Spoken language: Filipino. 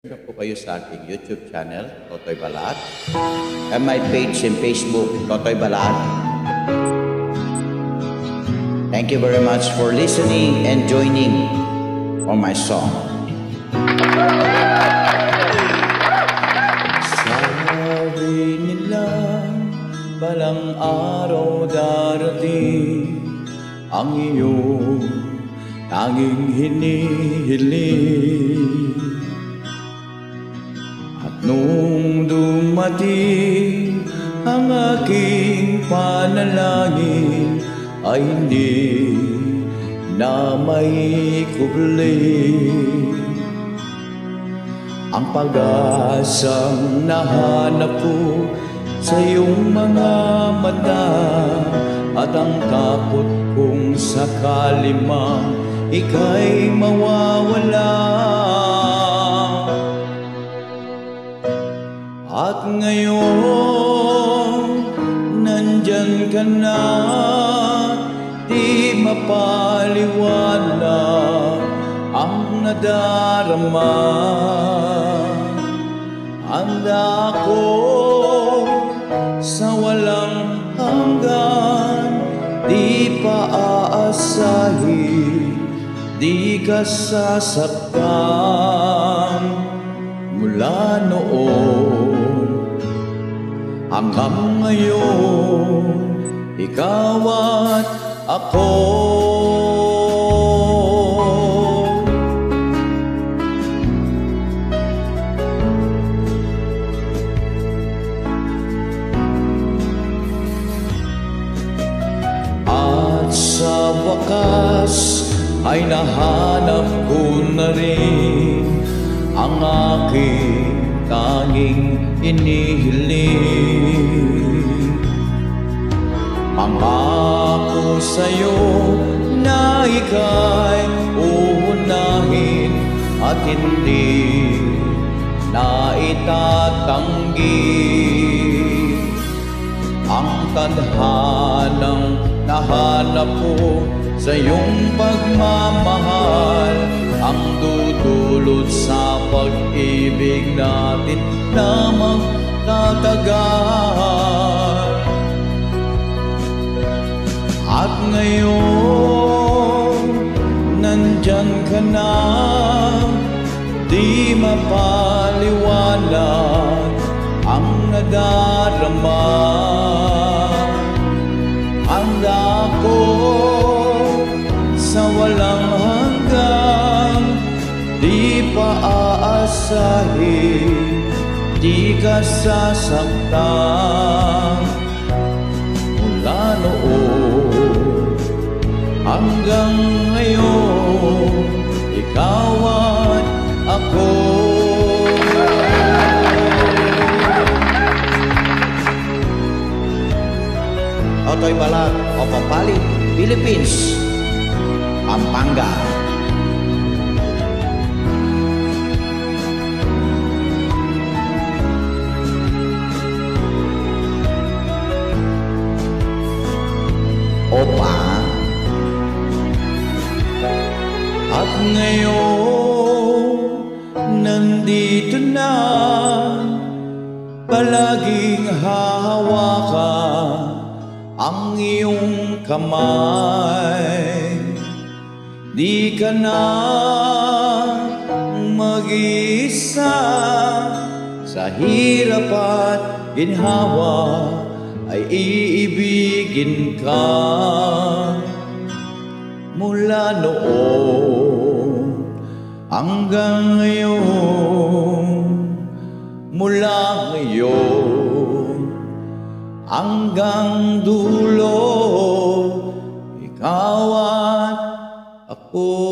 Na po kayo sa aking YouTube channel, Totoy Balat, and my page in Facebook, Totoy Balat. Thank you very much for listening and joining on my song. Sabi nila, balang araw darating ang iyong tanging hinihiling. Nung dumating ang aking panalangin ay hindi na may kubli. Ang pag-asang nahanap ko sa iyong mga mata at ang takot kong sakali mang ika'y mawawala. At ngayon, nandyan ka na, di mapaliwanag ang nadarama. Handa ko sa walang hanggan, di pa aasahin, di ka sasaktan. Mula noon hanggang ngayon, ikaw at ako. At sa wakas ay nahanap ko na rin ang aking tanging inihiling. Pangako sa'yo na ika'y uunahin at hindi na itatanggi. Ang tadhanang nahanap ko sa iyong pagmamahal ang dudulot sa pag-ibig natin na magtatagal. At ngayon, nandyan ka na, di mapaliwanag ang nadarama. Handa ko sa walang hanggan, di pa aasahin, di ka sasaktan. Mula noon hanggang ngayon, ikaw at ako. Totoy Balat of Pampali, Philippines, Pampanga. Opa. At ngayon, nandito na, palaging hahawakan ang iyong kamay. Di ka na mag-iisa sa hirap at ginhawa, ay iibigin ka. Mula noon hanggang ngayon, mula ngayon hanggang dulo, ikaw at ako.